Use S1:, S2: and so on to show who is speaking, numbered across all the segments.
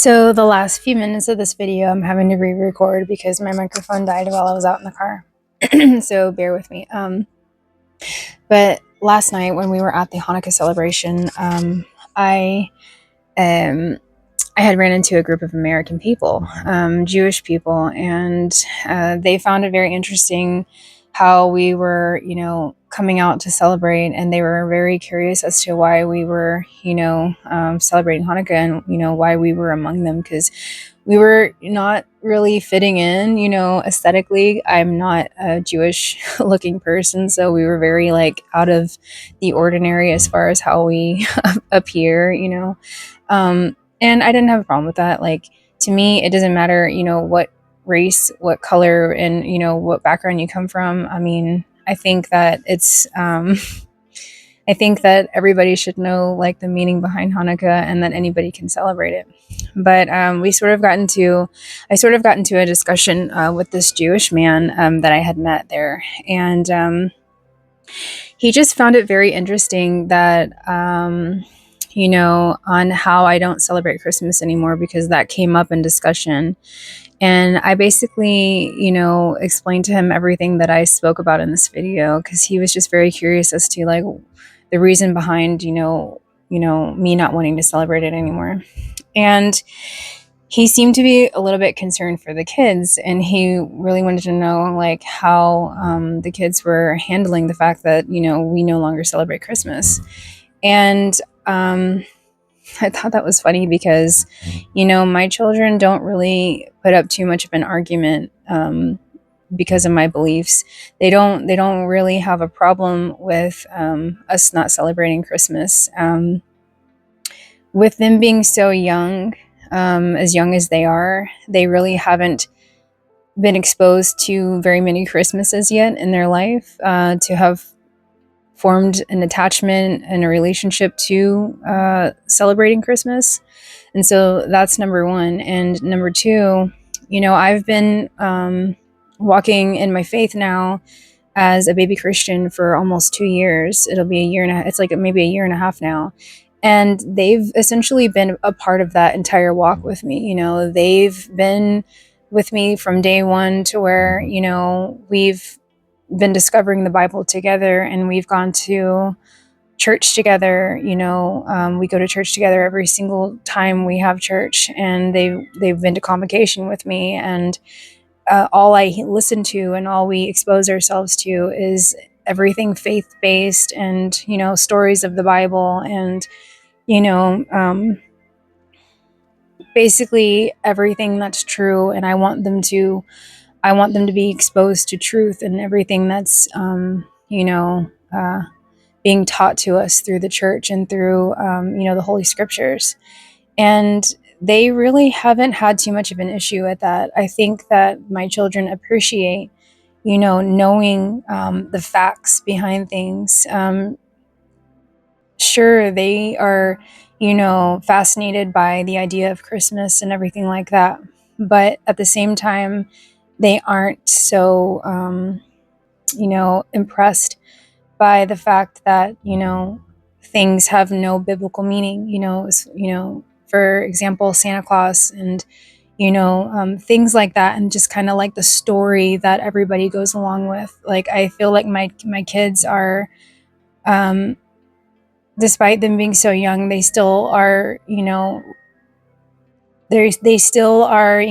S1: So the last few minutes of this video, I'm having to re-record because my microphone died while I was out in the car. So bear with me. But last night when we were at the Hanukkah celebration, I um, I had ran into a group of American people, Jewish people, and they found it very interesting how we were, coming out to celebrate, and they were very curious as to why we were, celebrating Hanukkah, and why we were among them, because we were not really fitting in, aesthetically. I'm not a Jewish looking person, so we were very like out of the ordinary as far as how we appear, and I didn't have a problem with that. Like, to me, it doesn't matter, what race, what color, and, what background you come from. I mean, I think that I think that everybody should know like the meaning behind Hanukkah and that anybody can celebrate it. But I sort of got into a discussion with this Jewish man that I had met there. And he just found it very interesting that, on how I don't celebrate Christmas anymore, because that came up in discussion. And I basically, explained to him everything that I spoke about in this video, because he was just very curious as to like the reason behind, me not wanting to celebrate it anymore. And he seemed to be a little bit concerned for the kids, and he really wanted to know like how the kids were handling the fact that, we no longer celebrate Christmas. And I thought that was funny because, my children don't really put up too much of an argument because of my beliefs. They don't really have a problem with us not celebrating Christmas. With them being so young, as young as they are, they really haven't been exposed to very many Christmases yet in their life, to have formed an attachment and a relationship to celebrating Christmas. And so that's number one. And number two, I've been walking in my faith now as a baby Christian for almost 2 years. It'll be a year and a half. It's like maybe a year and a half now. And they've essentially been a part of that entire walk with me. They've been with me from day one to where, we've been discovering the Bible together, and we've gone to church together. We go to church together every single time we have church, and they've been to convocation with me, and all I listen to and all we expose ourselves to is everything faith-based, and stories of the Bible, and basically everything that's true. And I want them to be exposed to truth and everything that's being taught to us through the church and through the Holy Scriptures. And they really haven't had too much of an issue with that. I think that my children appreciate knowing the facts behind things. Sure, they are fascinated by the idea of Christmas and everything like that, but at the same time they aren't so impressed by the fact that things have no biblical meaning. For example, Santa Claus, and things like that, and just kind of like the story that everybody goes along with. Like, I feel like my kids are, despite them being so young, they still are, they still are,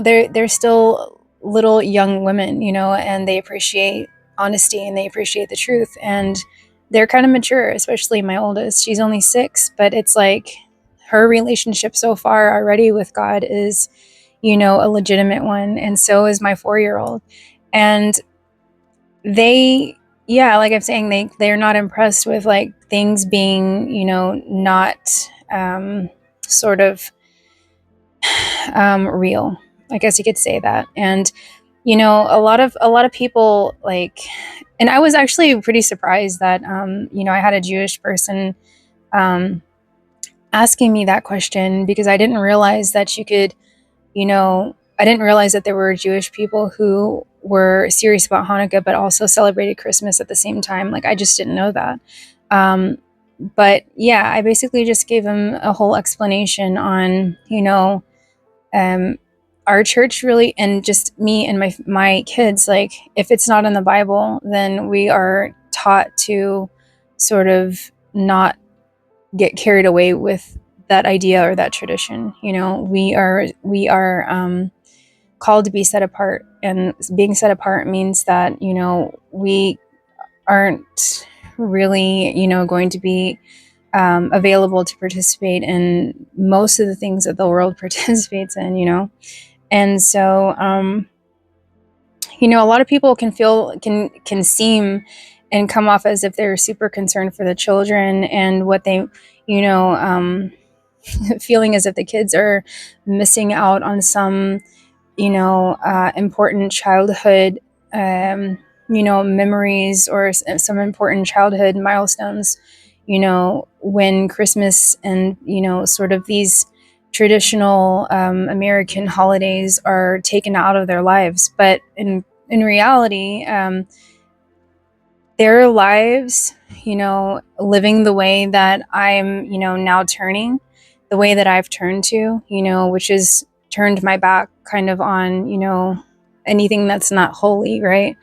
S1: they're still little young women, and they appreciate honesty, and they appreciate the truth, and they're kind of mature, especially my oldest. She's only 6, but it's like her relationship so far already with God is, a legitimate one, and so is my 4-year-old. And they, yeah, like I'm saying, they're not impressed with like things being, not sort of real, I guess you could say that. And a lot of people like, and I was actually pretty surprised that I had a Jewish person asking me that question, because I didn't realize that you could, I didn't realize that there were Jewish people who were serious about Hanukkah but also celebrated Christmas at the same time. Like, I just didn't know that. But yeah, I basically just gave him a whole explanation on, um, our church really, and just me and my kids, like, if it's not in the Bible, then we are taught to sort of not get carried away with that idea or that tradition. We are called to be set apart, and being set apart means that we aren't really going to be available to participate in most of the things that the world participates in. And so a lot of people can seem and come off as if they're super concerned for the children, and what they you know feeling as if the kids are missing out on some important childhood memories, or some important childhood milestones, when Christmas and sort of these traditional American holidays are taken out of their lives. But in reality, their lives, living the way that I'm, now turning, the way that I've turned to, which is turned my back kind of on, anything that's not holy, right?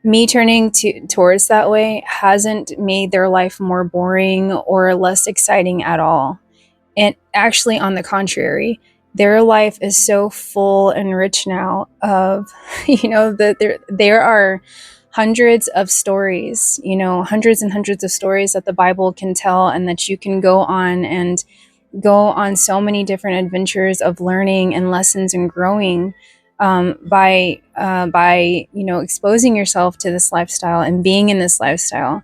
S1: Me turning towards that way hasn't made their life more boring or less exciting at all. And actually, on the contrary, their life is so full and rich now of, that there are hundreds of stories, hundreds and hundreds of stories that the Bible can tell, and that you can go on and go on so many different adventures of learning and lessons and growing, by exposing yourself to this lifestyle and being in this lifestyle.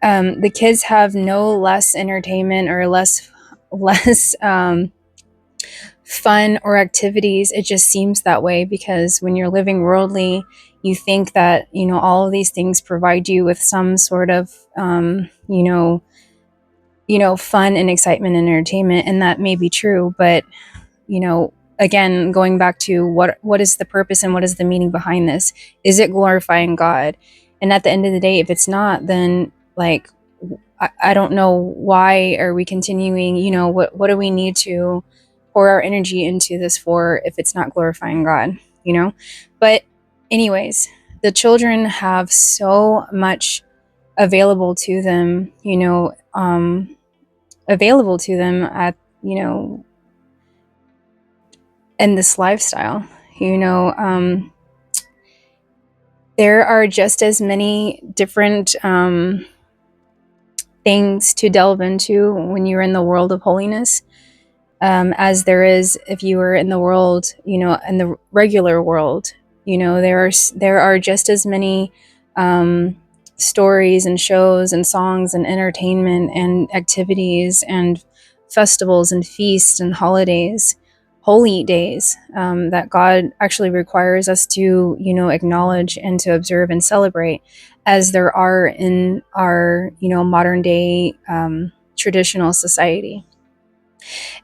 S1: The kids have no less entertainment or less fun or activities. It just seems that way because when you're living worldly, you think that all of these things provide you with some sort of fun and excitement and entertainment, and that may be true. But again, going back to what is the purpose and what is the meaning behind this? Is it glorifying God? And at the end of the day, if it's not, then, like, I don't know, why are we continuing? What do we need to pour our energy into this for if it's not glorifying God? But anyways, the children have so much available to them, available to them at in this lifestyle. There are just as many different things to delve into when you're in the world of holiness, as there is if you were in the world, in the regular world. There are just as many stories and shows and songs and entertainment and activities and festivals and feasts and holidays, holy days, that God actually requires us to, acknowledge and to observe and celebrate, as there are in our, modern day traditional society.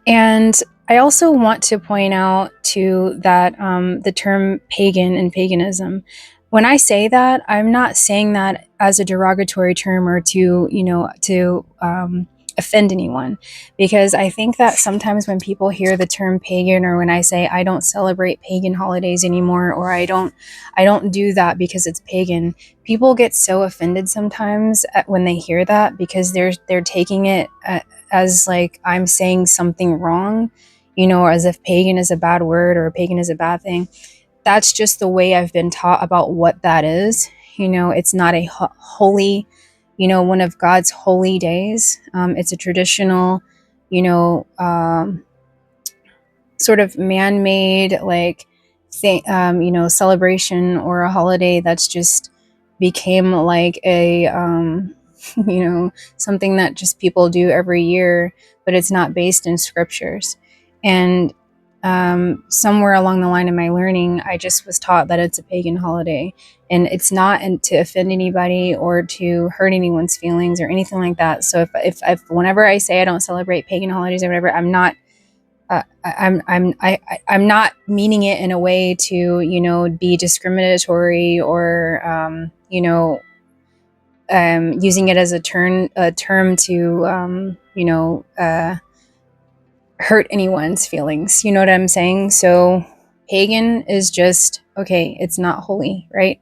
S1: And I also want to point out too that the term pagan and paganism, when I say that, I'm not saying that as a derogatory term or to offend anyone, because I think that sometimes when people hear the term pagan, or when I say I don't celebrate pagan holidays anymore, or I don't do that because it's pagan, people get so offended sometimes when they hear that, because they're taking it as like I'm saying something wrong, or as if pagan is a bad word or pagan is a bad thing. That's just the way I've been taught about what that is. It's not a holy, one of God's holy days. It's a traditional, you know, um, sort of man-made, like, thing, celebration or a holiday that's just became like a something that just people do every year, but it's not based in scriptures. And somewhere along the line in my learning, I just was taught that it's a pagan holiday, and it's not to offend anybody or to hurt anyone's feelings or anything like that. So if whenever I say I don't celebrate pagan holidays or whatever, I'm not I'm not meaning it in a way to be discriminatory or using it as a term to hurt anyone's feelings. You know what I'm saying? So pagan is just okay. It's not holy, right?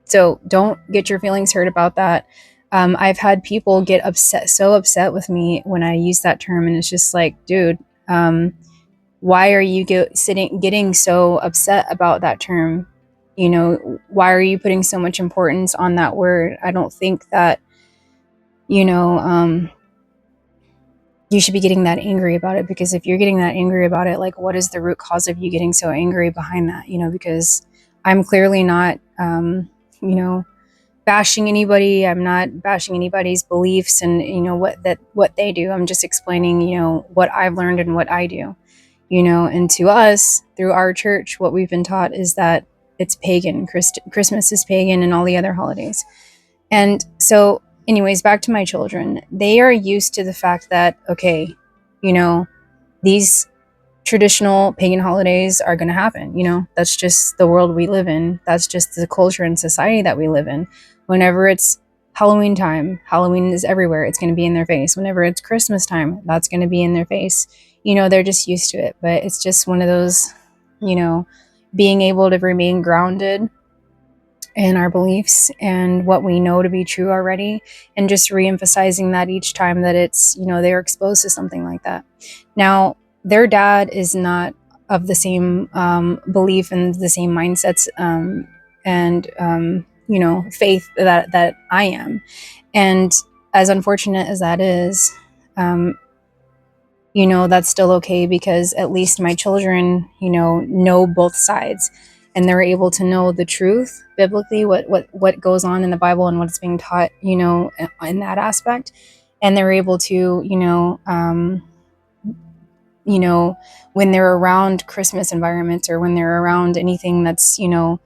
S1: So don't get your feelings hurt about that. I've had people get so upset with me when I use that term, and it's just like, dude, why are you getting so upset about that term? You know, why are you putting so much importance on that word? I don't think that, you know, you should be getting that angry about it, because if you're getting that angry about it, like, what is the root cause of you getting so angry behind that? You know, because I'm clearly not, you know, bashing anybody. I'm not bashing anybody's beliefs and, you know, what they do. I'm just explaining, you know, what I've learned and what I do, you know. And to us, through our church, what we've been taught is that it's pagan. Christmas is pagan, and all the other holidays. And so, anyways, back to my children. They are used to the fact that, okay, you know, these traditional pagan holidays are going to happen. You know, that's just the world we live in. That's just the culture and society that we live in. Whenever it's Halloween time, Halloween is everywhere. It's going to be in their face. Whenever it's Christmas time, that's going to be in their face. You know, they're just used to it. But it's just one of those, you know, being able to remain grounded in our beliefs and what we know to be true already, and just reemphasizing that each time that it's, you know, they're exposed to something like that. Now, their dad is not of the same belief and the same mindsets and you know, faith that I am. And as unfortunate as that is, you know, that's still okay, because at least my children, you know both sides, and they're able to know the truth biblically, what goes on in the Bible and what's being taught, you know, in that aspect. And they're able to, you know, when they're around Christmas environments, or when they're around anything that's, you know,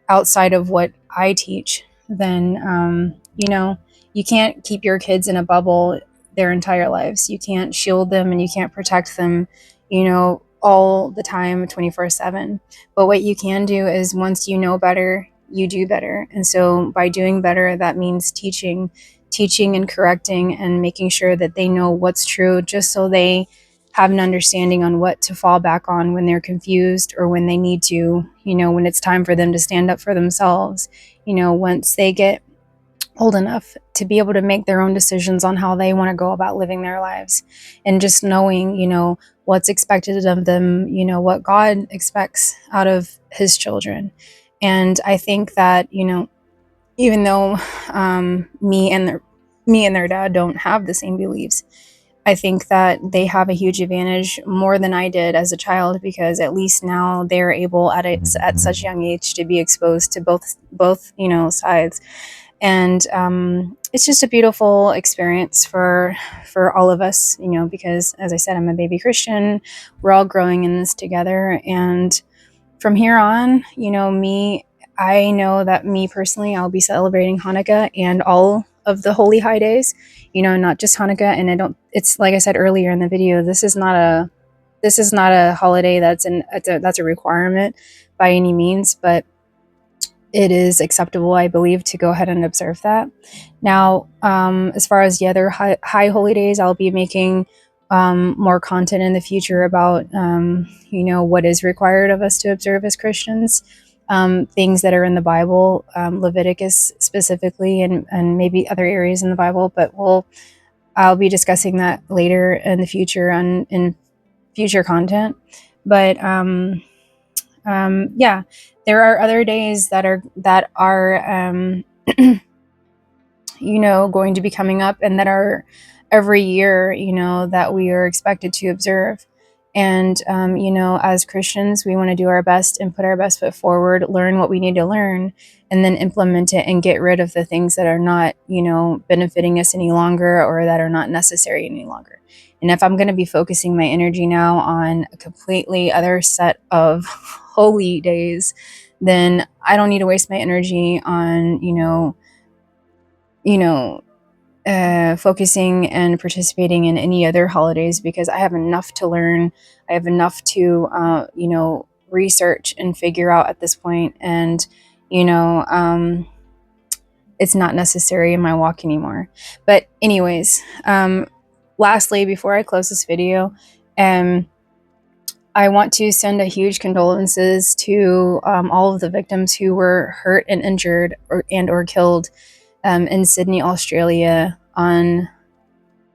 S1: outside of what I teach, then, you know, you can't keep your kids in a bubble their entire lives. You can't shield them and you can't protect them, you know, all the time, 24/7. But what you can do is, once you know better, you do better. And so by doing better, that means teaching and correcting and making sure that they know what's true, just so they have an understanding on what to fall back on when they're confused, or when they need to, you know, when it's time for them to stand up for themselves, you know, once they get old enough to be able to make their own decisions on how they want to go about living their lives. And just knowing, you know, what's expected of them, you know, what God expects out of his children. And I think that, you know, even though me and their dad don't have the same beliefs, I think that they have a huge advantage, more than I did as a child, because at least now they're able at such young age to be exposed to both you know, sides. And it's just a beautiful experience for all of us, you know, because, as I said, I'm a baby Christian. We're all growing in this together, and from here on, you know, I know that me personally, I'll be celebrating Hanukkah and all of the holy high days, you know, not just Hanukkah. And it's like I said earlier in the video, this is not a holiday that's a requirement by any means, but it is acceptable, I believe, to go ahead and observe that. Now, as far as the other high holy days, I'll be making more content in the future about, you know, what is required of us to observe as Christians, things that are in the Bible, Leviticus specifically, and maybe other areas in the Bible. But I'll be discussing that later in the future in future content. But yeah, there are other days that are you know, going to be coming up, and that are every year, you know, that we are expected to observe. And you know, as Christians, we want to do our best and put our best foot forward, learn what we need to learn, and then implement it and get rid of the things that are not, you know, benefiting us any longer, or that are not necessary any longer. And if I'm going to be focusing my energy now on a completely other set of holy days, then I don't need to waste my energy on, you know, focusing and participating in any other holidays, because I have enough to learn. I have enough to, you know, research and figure out at this point. And, you know, it's not necessary in my walk anymore. But anyways, lastly, before I close this video, I want to send a huge condolences to all of the victims who were hurt and injured or killed in Sydney, Australia on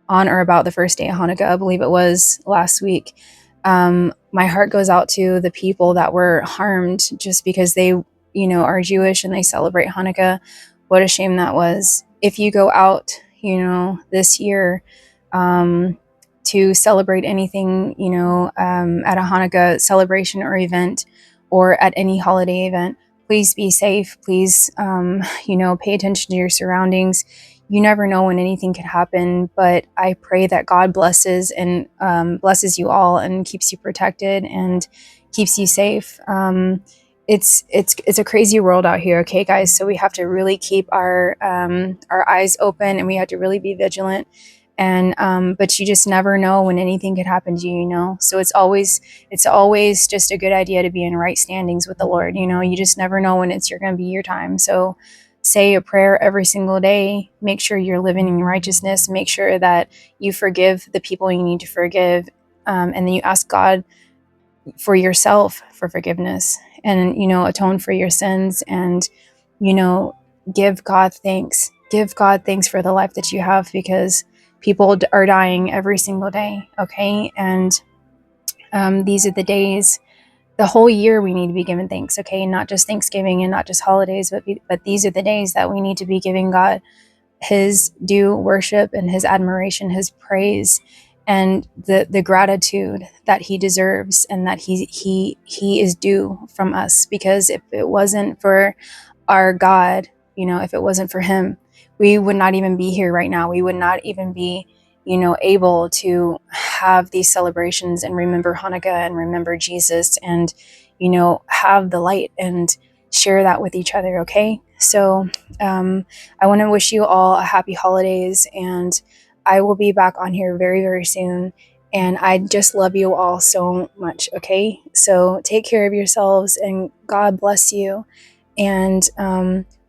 S1: or about the first day of Hanukkah. I believe it was last week. My heart goes out to the people that were harmed just because they, are Jewish and they celebrate Hanukkah. What a shame that was. If you go out, this year, to celebrate anything, at a Hanukkah celebration or event or at any holiday event, please be safe. Please, pay attention to your surroundings. You never know when anything could happen, but I pray that God blesses and blesses you all and keeps you protected and keeps you safe. It's a crazy world out here, okay, guys. So we have to really keep our eyes open, and we have to really be vigilant. And but you just never know when anything could happen to you. So it's always just a good idea to be in right standings with the Lord. You just never know when it's going to be your time. So say a prayer every single day. Make sure you're living in righteousness. Make sure that you forgive the people you need to forgive, and then you ask God for yourself for forgiveness, and atone for your sins, and give God thanks. Give God thanks for the life that you have, because people are dying every single day. Okay, and these are the days. The whole year we need to be giving thanks, okay? Not just Thanksgiving and not just holidays, but these are the days that we need to be giving God his due worship and his admiration, his praise, and the gratitude that he deserves and that he is due from us. Because if it wasn't for our God, if it wasn't for him, we would not even be here right now. We would not even be, able to have these celebrations and remember Hanukkah and remember Jesus and, have the light and share that with each other. Okay. So, I want to wish you all a happy holidays, and I will be back on here very, very soon. And I just love you all so much. Okay. So take care of yourselves, and God bless you. And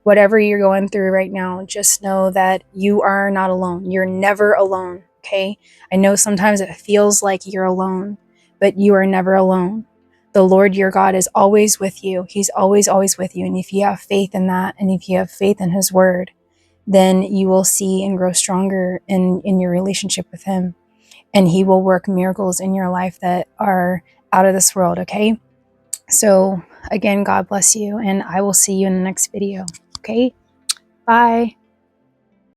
S1: whatever you're going through right now, just know that you are not alone. You're never alone. Okay. I know sometimes it feels like you're alone, but you are never alone. The Lord your God is always with you. He's always, always with you. And if you have faith in that, and if you have faith in his word, then you will see and grow stronger in your relationship with him. And he will work miracles in your life that are out of this world. Okay. So again, God bless you, and I will see you in the next video. Okay. Bye.